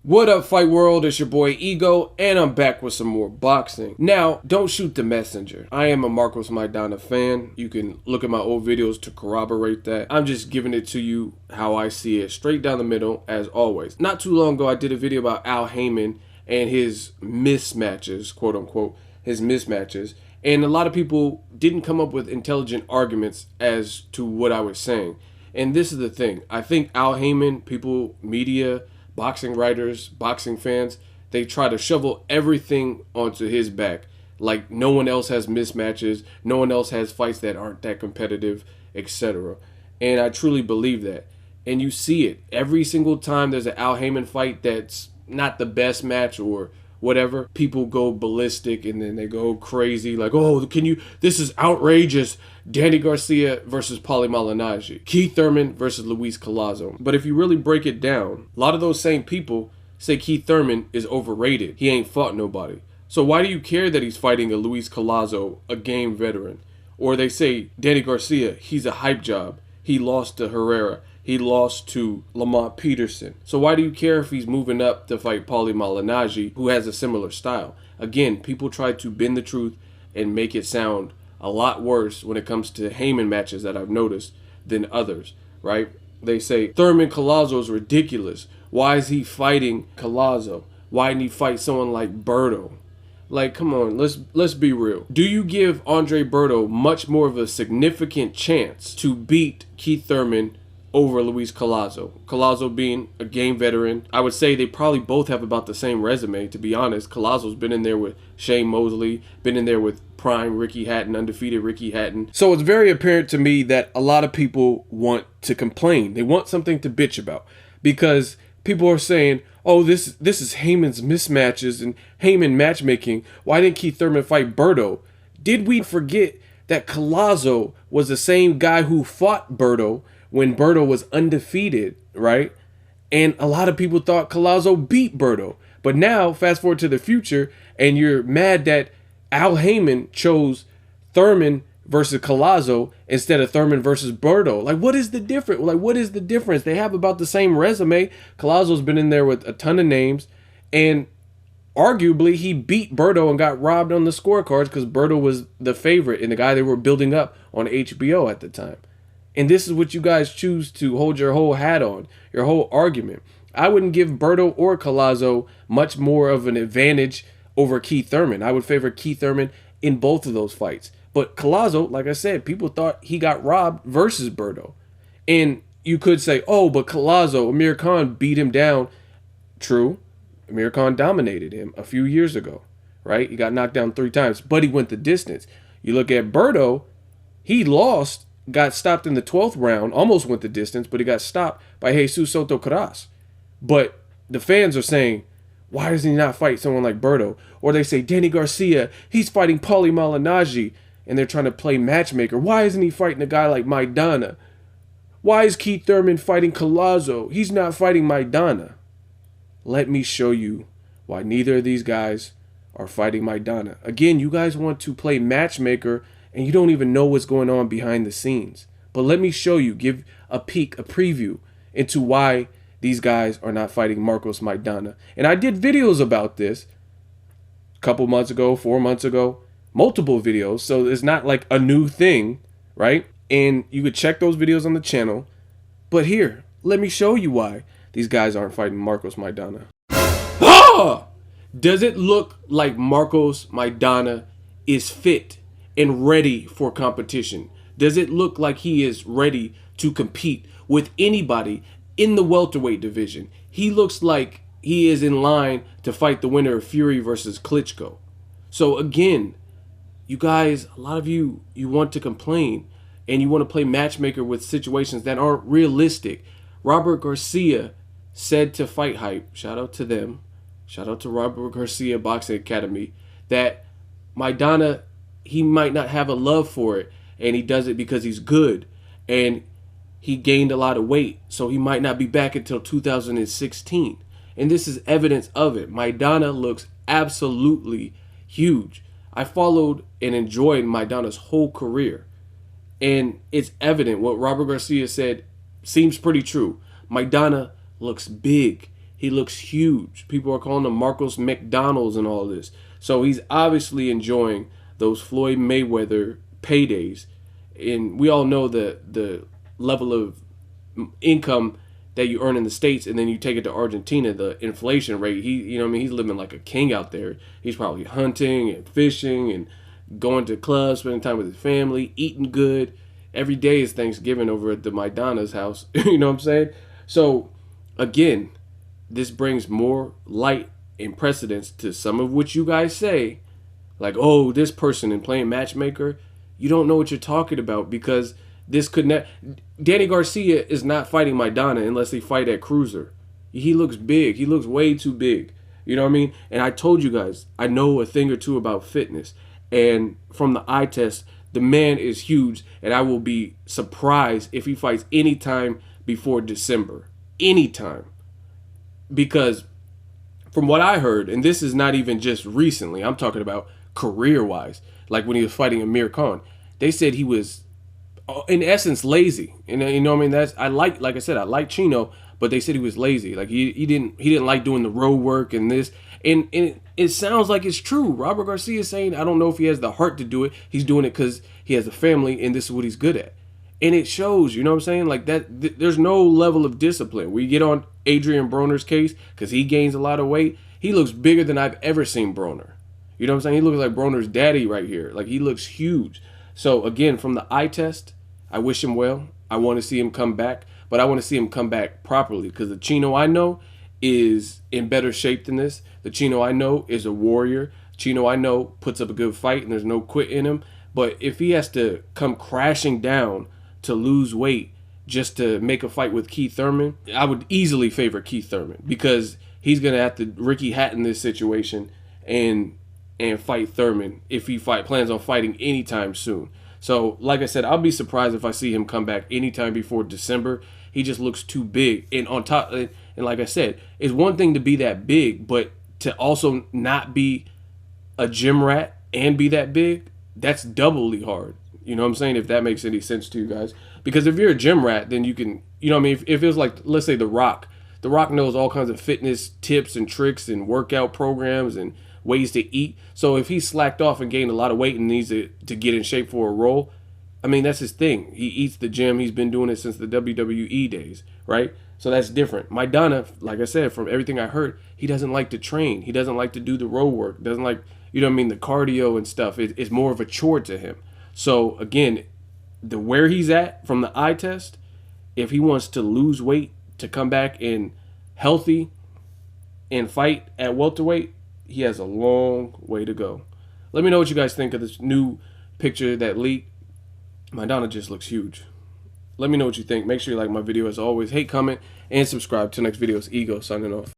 What up, Fight World? It's your boy Ego, and I'm back with some more boxing. Now, don't shoot the messenger. I am a Marcos Maidana fan. You can look at my old videos to corroborate that. I'm just giving it to you how I see it, straight down the middle, as always. Not too long ago, I did a video about Al Haymon and his mismatches, quote unquote, his mismatches. And a lot of people didn't come up with intelligent arguments as to what I was saying. And this is the thing. I think Al Haymon, people, media, boxing writers, boxing fans, they try to shovel everything onto his back. Like no one else has mismatches, no one else has fights that aren't that competitive, etc. And I truly believe that. And you see it every single time there's an Al Haymon fight that's not the best match or whatever, people go ballistic and then they go crazy like, oh, this is outrageous. Danny Garcia versus Paulie Malignaggi, Keith Thurman versus Luis Collazo. But if you really break it down, a lot of those same people say Keith Thurman is overrated. He ain't fought nobody. So why do you care that he's fighting a Luis Collazo, a game veteran? Or they say Danny Garcia, he's a hype job. He lost to Herrera. He lost to Lamont Peterson. So why do you care if he's moving up to fight Paulie Malignaggi, who has a similar style? Again, people try to bend the truth and make it sound a lot worse when it comes to Haymon matches that I've noticed than others, right? They say Thurman Collazo is ridiculous. Why is he fighting Collazo? Why didn't he fight someone like Berto? Like, come on, let's be real. Do you give Andre Berto much more of a significant chance to beat Keith Thurman over Luis Collazo? Collazo being a game veteran, I would say they probably both have about the same resume, to be honest. Collazo's been in there with Shane Mosley, been in there with prime Ricky Hatton, undefeated Ricky Hatton. So it's very apparent to me that a lot of people want to complain. They want something to bitch about because people are saying, oh, this is Haymon's mismatches and Haymon matchmaking. Why didn't Keith Thurman fight Berto? Did we forget that Collazo was the same guy who fought Berto when Berto was undefeated, right? And a lot of people thought Collazo beat Berto. But now, fast forward to the future, and you're mad that Al Haymon chose Thurman versus Collazo instead of Thurman versus Berto. Like, what is the difference? Like, what is the difference? They have about the same resume. Collazo's been in there with a ton of names, and arguably he beat Berto and got robbed on the scorecards because Berto was the favorite and the guy they were building up on HBO at the time. And this is what you guys choose to hold your whole hat on, your whole argument. I wouldn't give Berto or Collazo much more of an advantage over Keith Thurman. I would favor Keith Thurman in both of those fights. But Collazo, like I said, people thought he got robbed versus Berto. And you could say, oh, but Collazo, Amir Khan beat him down. True. Amir Khan dominated him a few years ago, right? He got knocked down 3 times, but he went the distance. You look at Berto, he lost, got stopped in the 12th round, almost went the distance, but he got stopped by Jesus Soto Caras. But the fans are saying, why does he not fight someone like Berto? Or they say, Danny Garcia, he's fighting Paulie Malignaggi, and they're trying to play matchmaker. Why isn't he fighting a guy like Maidana? Why is Keith Thurman fighting Collazo? He's not fighting Maidana. Let me show you why neither of these guys are fighting Maidana. Again, you guys want to play matchmaker, and you don't even know what's going on behind the scenes. But let me show you, give a peek, a preview into why these guys are not fighting Marcos Maidana. And I did videos about this a couple months ago, 4 months ago, multiple videos. So it's not like a new thing, right? And you could check those videos on the channel. But here, let me show you why these guys aren't fighting Marcos Maidana. Ah! Does it look like Marcos Maidana is fit and ready for competition? Does it look like he is ready to compete with anybody in the welterweight division? He looks like he is in line to fight the winner of Fury versus Klitschko. So again, you guys, a lot of you want to complain and you want to play matchmaker with situations that aren't realistic. Robert Garcia said to Fight Hype, shout out to them, shout out to Robert Garcia Boxing Academy, that Maidana, he might not have a love for it, and he does it because he's good, and he gained a lot of weight, so he might not be back until 2016. And this is evidence of it. Maidana looks absolutely huge. I followed and enjoyed Maidana's whole career, and it's evident what Robert Garcia said seems pretty true. Maidana looks big. He looks huge. People are calling him Marcos McDonald's and all this. So he's obviously enjoying those Floyd Mayweather paydays. And we all know the level of income that you earn in the States, and then you take it to Argentina, the inflation rate. He's living like a king out there. He's probably hunting and fishing and going to clubs, spending time with his family, eating good. Every day is Thanksgiving over at the Maidana's house. You know what I'm saying? So, again, this brings more light and precedence to some of what you guys say. Like, oh, this person and playing matchmaker. You don't know what you're talking about, because this could not. Danny Garcia is not fighting Maidana unless they fight at cruiser. He looks big. He looks way too big. You know what I mean? And I told you guys, I know a thing or two about fitness. And from the eye test, the man is huge. And I will be surprised if he fights anytime before December. Anytime. Because from what I heard, and this is not even just recently, I'm talking about career-wise, like when he was fighting Amir Khan, they said he was, in essence, lazy. And you know what I mean? Like I said, I like Chino, but they said he was lazy. Like he didn't like doing the road work and this. And it sounds like it's true. Robert Garcia is saying, I don't know if he has the heart to do it. He's doing it because he has a family and this is what he's good at. And it shows, you know what I'm saying? Like that, there's no level of discipline. We get on Adrian Broner's case because he gains a lot of weight. He looks bigger than I've ever seen Broner. You know what I'm saying? He looks like Broner's daddy right here. Like, he looks huge. So, again, from the eye test, I wish him well. I want to see him come back. But I want to see him come back properly, because the Chino I know is in better shape than this. The Chino I know is a warrior. Chino I know puts up a good fight, and there's no quit in him. But if he has to come crashing down to lose weight just to make a fight with Keith Thurman, I would easily favor Keith Thurman, because he's going to have to Ricky Hatton this situation and fight Thurman if he plans on fighting anytime soon. So, like I said, I'll be surprised if I see him come back anytime before December. He just looks too big. And on top, and like I said, it's one thing to be that big, but to also not be a gym rat and be that big, that's doubly hard. You know what I'm saying? If that makes any sense to you guys. Because if you're a gym rat, then you can, you know what I mean? If it was like, let's say The Rock. The Rock knows all kinds of fitness tips and tricks and workout programs and ways to eat. So if he slacked off and gained a lot of weight and needs to get in shape for a role, I mean, that's his thing. He eats the gym. He's been doing it since the WWE days, right? So that's different. Maidana, like I said, from everything I heard, he doesn't like to train. He doesn't like to do the road work. Doesn't like, you know what I mean, the cardio and stuff. It's more of a chore to him. So again, where he's at from the eye test, if he wants to lose weight to come back in healthy and fight at welterweight, he has a long way to go. Let me know what you guys think of this new picture that leaked. Maidana just looks huge. Let me know what you think. Make sure you like my video as always. Hate, comment, and subscribe. Till next video, it's Ego signing off.